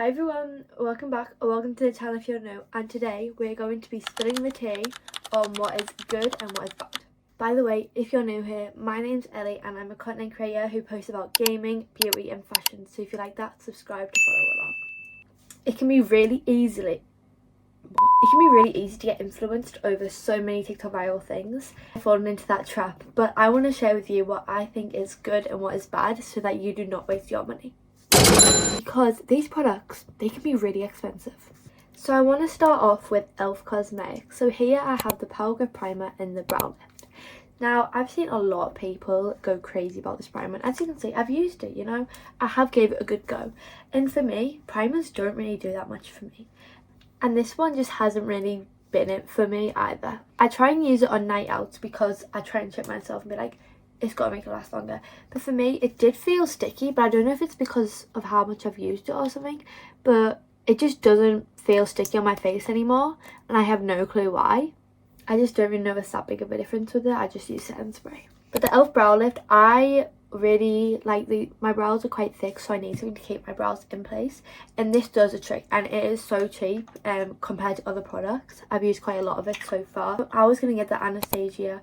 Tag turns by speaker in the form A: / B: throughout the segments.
A: Hi everyone, welcome back or welcome to the channel if you're new, and today we're going to be spilling the tea on what is good and what is bad. By the way, if you're new here, my name's Ellie and I'm a content creator who posts about gaming, beauty and fashion, so if you like that, subscribe to follow along. It can be really easy to get influenced over so many TikTok viral things. I've fallen into that trap, but I want to share with you what I think is good and what is bad so that you do not waste your money. Because these products, they can be really expensive. So I want to start off with e.l.f. Cosmetic. So here I have the Power Grip Primer and the Brow Lift. Now, I've seen a lot of people go crazy about this primer. And as you can see, I've used it, I have gave it a good go. And for me, primers don't really do that much for me. And this one just hasn't really been it for me either. I try and use it on night outs because I try and trick myself and be like, it's got to make it last longer. But for me, it did feel sticky, but I don't know if it's because of how much I've used it or something, but it just doesn't feel sticky on my face anymore, and I have no clue why. I just don't really know if it's that big of a difference with it. I just use setting spray. But the e.l.f. Brow Lift, I really like my brows are quite thick, so I need something to keep my brows in place, and this does a trick, and it is so cheap compared to other products. I've used quite a lot of it so far. I was going to get the Anastasia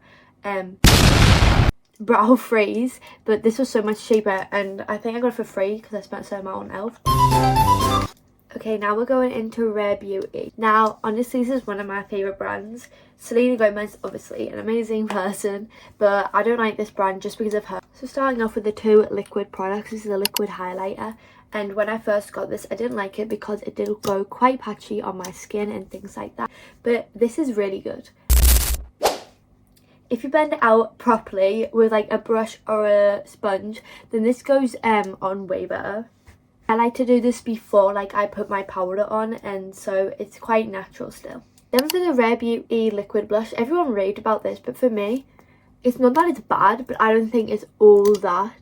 A: brow freeze, but this was so much cheaper, and I think I got it for free because I spent so amount on e.l.f. Okay, now we're going into Rare Beauty. Now, honestly, this is one of my favourite brands. Selena Gomez, obviously an amazing person, but I don't like this brand just because of her. So starting off with the two liquid products, this is a liquid highlighter, and when I first got this, I didn't like it because it did go quite patchy on my skin and things like that, but this is really good. If you blend it out properly with like a brush or a sponge, then this goes on way better. I like to do this before like I put my powder on, and so it's quite natural still. Then for the Rare Beauty liquid blush, everyone raved about this, but for me, it's not that it's bad, but I don't think it's all that.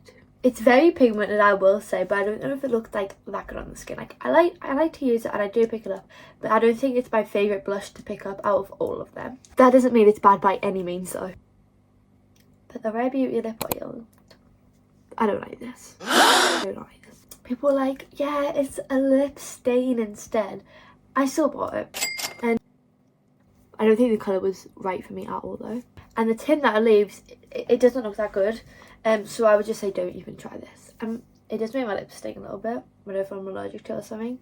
A: It's very pigmented, I will say, but I don't know if it looks like that good on the skin. Like I like to use it and I do pick it up, but I don't think it's my favourite blush to pick up out of all of them. That doesn't mean it's bad by any means though. But the Rare Beauty lip oil, I don't like this. I don't like this. People are like, yeah, it's a lip stain instead. I still bought it, and I don't think the colour was right for me at all though. And the tin that it leaves, it doesn't look that good. So I would just say don't even try this. It does make my lips sting a little bit. I don't know if I'm allergic to it or something.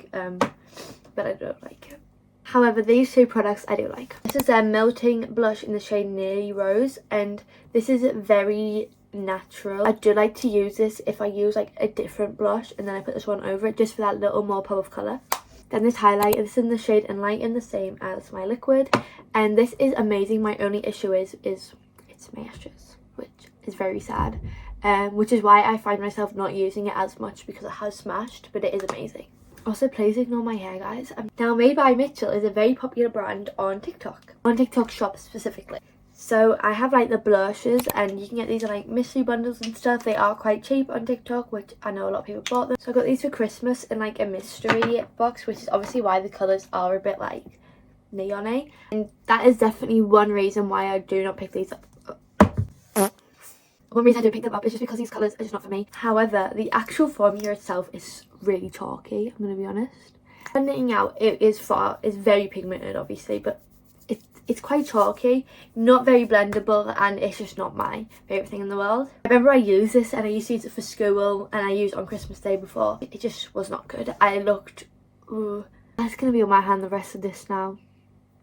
A: But I don't like it. However, these two products I do like. This is a melting blush in the shade Nearly Rose, and this is very natural. I do like to use this if I use like a different blush and then I put this one over it just for that little more pop of colour. Then this highlight, this is in the shade Enlighten, the same as my liquid, and this is amazing. My only issue is it smashes, which is very sad, which is why I find myself not using it as much because it has smashed, but it is amazing. Also, please ignore my hair, guys. Now, Made by Mitchell is a very popular brand on TikTok Shop specifically. So I have like the blushes, and you can get these in like mystery bundles and stuff. They are quite cheap on TikTok, which I know a lot of people bought them. So I got these for Christmas in like a mystery box, which is obviously why the colours are a bit like neon-y. And that is definitely one reason why I do not pick these up. One reason I don't pick them up is just because these colours are just not for me. However, the actual formula itself is really chalky, I'm going to be honest. Blending out, it is very pigmented obviously, but it's quite chalky, not very blendable, and it's just not my favourite thing in the world. I remember I used this and I used to use it for school, and I used it on Christmas Day before. It just was not good. I looked, ooh, that's going to be on my hand the rest of this now.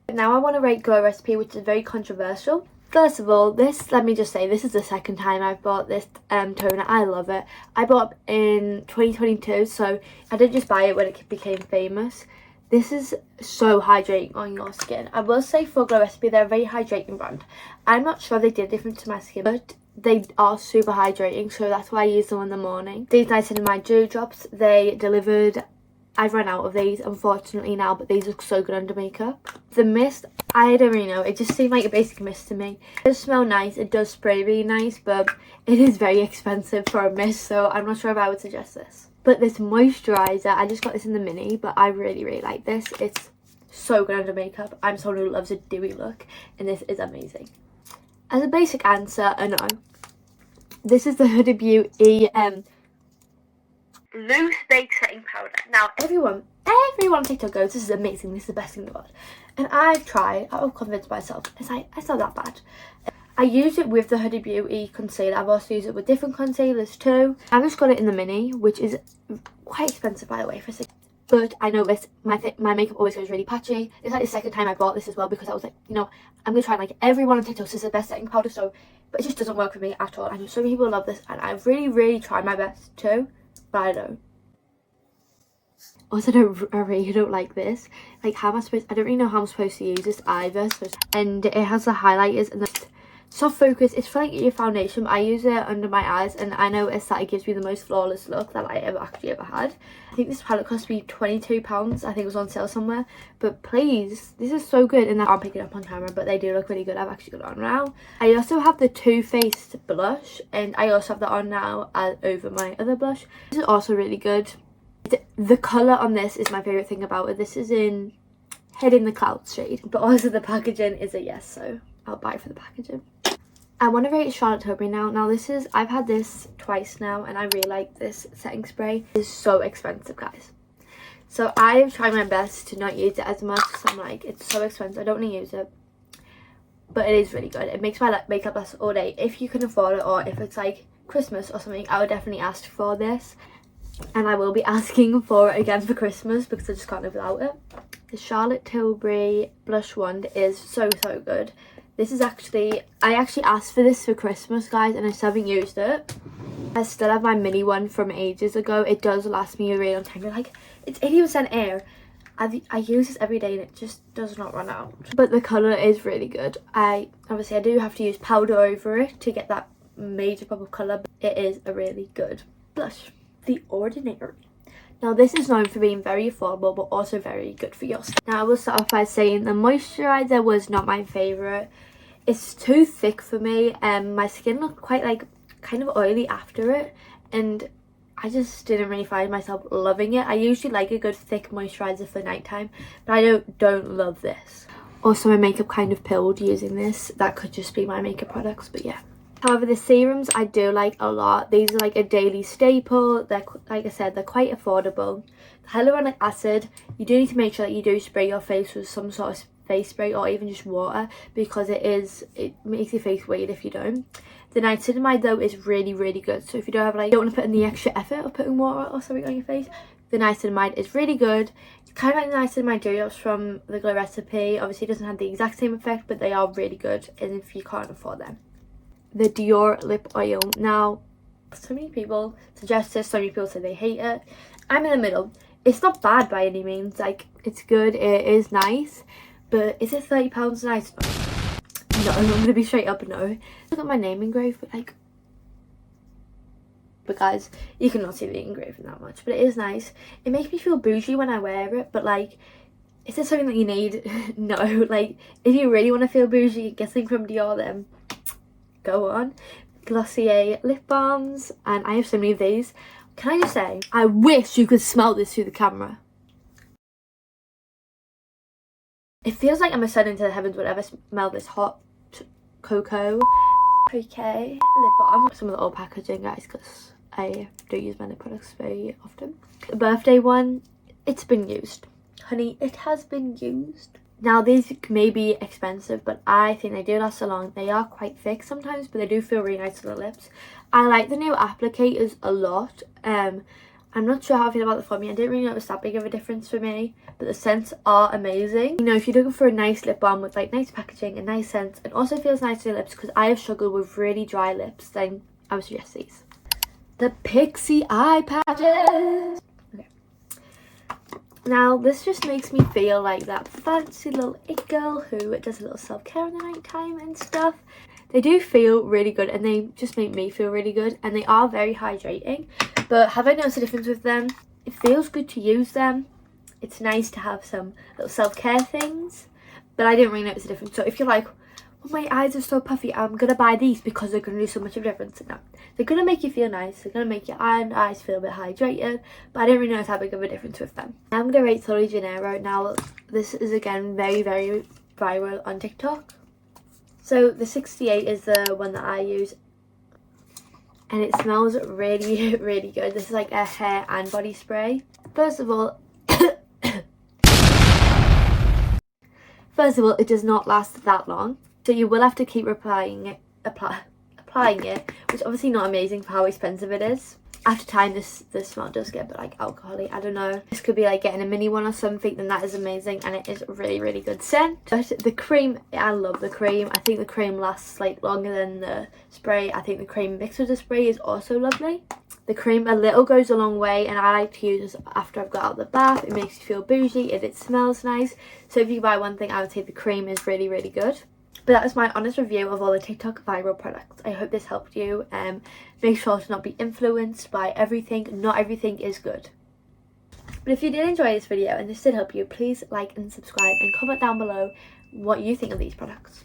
A: Now I want to rate Glow Recipe, which is very controversial. First of all, let me just say, this is the second time I've bought this toner. I love it. I bought it in 2022, so I didn't just buy it when it became famous. This is so hydrating on your skin. I will say for Glow Recipe, they're a very hydrating brand. I'm not sure they did different to my skin, but they are super hydrating, so that's why I use them in the morning. These niacinamide dewdrops, they delivered. I've run out of these unfortunately now, but these look so good under makeup. The mist, I don't really know, it just seemed like a basic mist to me. It does smell nice, it does spray really nice, but it is very expensive for a mist, so I'm not sure if I would suggest this. But this moisturiser, I just got this in the mini, but I really like this. It's so good under makeup. I'm someone who loves a dewy look, and this is amazing. As a basic answer, a no. This is the Hoodie Beauty loose bake setting powder. Now everyone on TikTok goes, this is amazing, this is the best thing in the world. And I've tried, I've convinced myself, it's not that bad. I use it with the Hoodie Beauty concealer. I've also used it with different concealers too. I've just got it in the mini, which is quite expensive by the way for but I noticed my makeup always goes really patchy. It's like the second time I bought this as well because I was like, you know, I'm gonna try and like everyone on TikTok says the best setting powder, so but it just doesn't work for me at all. I know so many people love this and I've really tried my best too, but I don't. Also, I really don't like this. Like, how am I supposed? I don't really know how I'm supposed to use this either. So, and it has the highlighters and the soft focus. It's for like your foundation, but I use it under my eyes, and I noticed that it gives me the most flawless look that I ever had. I think this palette cost me £22. I think it was on sale somewhere. But please, this is so good, and I can't pick it up on camera, but they do look really good. I've actually got it on now. I also have the Too Faced blush, and I also have that on now over my other blush. This is also really good. The colour on this is my favourite thing about it. This is in Head in the Clouds shade, but also the packaging is a yes, so I'll buy it for the packaging. I want to rate Charlotte Tilbury now. Now this is, I've had this twice now and I really like this setting spray. It's so expensive, guys. So I've tried my best to not use it as much because I'm like, it's so expensive, I don't want to use it. But it is really good. It makes my makeup last all day. If you can afford it, or if it's like Christmas or something, I would definitely ask for this. And I will be asking for it again for Christmas because I just can't live without it. The Charlotte Tilbury blush wand is so good. This is actually, I actually asked for this for Christmas, guys, and I still haven't used it. I still have my mini one from ages ago. It does last me a really long time. Like, it's 80% air. I use this every day and it just does not run out. But the colour is really good. Obviously I do have to use powder over it to get that major pop of colour, but it is a really good blush. The Ordinary. Now this is known for being very affordable but also very good for your skin. Now I will start off by saying the moisturiser was not my favourite. It's too thick for me and my skin looked quite like kind of oily after it, and I just didn't really find myself loving it. I usually like a good thick moisturiser for nighttime, but I don't love this. Also my makeup kind of pilled using this. That could just be my makeup products, but yeah. However, the serums I do like a lot. These are like a daily staple. They're, like I said, they're quite affordable. The hyaluronic acid, you do need to make sure that you do spray your face with some sort of face spray or even just water, because it makes your face weird if you don't. The niacinamide though is really good. So if you don't have like, you don't want to put in the extra effort of putting water or something on your face, the niacinamide is really good. It's kind of like the niacinamide drops from the Glow Recipe. Obviously it doesn't have the exact same effect, but they are really good, and if you can't afford them. The Dior lip oil. Now, so many people suggest this, so many people say they hate it. I'm in the middle. It's not bad by any means. Like, it's good, it is nice, but is it £30 nice? No, I'm gonna be straight up no. Look at my name engraved, but guys, you cannot see the engraving that much, but it is nice. It makes me feel bougie when I wear it, but like, is this something that you need? No. Like, if you really want to feel bougie, get something from Dior, then go on. Glossier lip balms, and I have so many of these. Can I just say, I wish you could smell this through the camera. It feels like I'm ascending to the heavens whenever I smell this hot cocoa. Okay, lip balm. Some of the old packaging, guys, because I don't use my lip products very often. The birthday one, it's been used. Honey, it has been used. Now these may be expensive, but I think they do last so long. They are quite thick sometimes, but they do feel really nice on the lips. I like the new applicators a lot. I'm not sure how I feel about the foaming. I didn't really notice that big of a difference for me, but the scents are amazing. You know, if you're looking for a nice lip balm with like nice packaging and nice scents, and also feels nice to your lips, because I have struggled with really dry lips, then I would suggest these. The Pixi eye patches. Now, this just makes me feel like that fancy little it girl who does a little self-care in the night time and stuff. They do feel really good, and they just make me feel really good, and they are very hydrating. But have I noticed a difference with them? It feels good to use them. It's nice to have some little self-care things, but I didn't really notice a difference. So if you're like, well, my eyes are so puffy, I'm gonna buy these because they're gonna do so much of a difference. No, they're gonna make you feel nice, they're gonna make your eyes feel a bit hydrated, but I didn't really notice how big of a difference with them. Now I'm gonna rate Solly Janeiro. Now this is again very viral on TikTok. So the 68 is the one that I use. and it smells really really good. This is like a hair and body spray. First of all, it does not last that long, so you will have to keep applying it, which obviously not amazing for how expensive it is. After time, this smell does get a bit like alcoholic. I don't know. This could be like getting a mini one or something, then that is amazing, and it is really really good scent. But the cream, I love the cream. I think the cream lasts like longer than the spray. I think the cream mixed with the spray is also lovely. The cream a little goes a long way, and I like to use this after I've got out of the bath. It makes you feel bougie and it smells nice. So if you buy one thing, I would say the cream is really really good. But that was my honest review of all the TikTok viral products. I hope this helped you. Make sure to not be influenced by everything. Not everything is good. But if you did enjoy this video and this did help you, please like and subscribe and comment down below what you think of these products.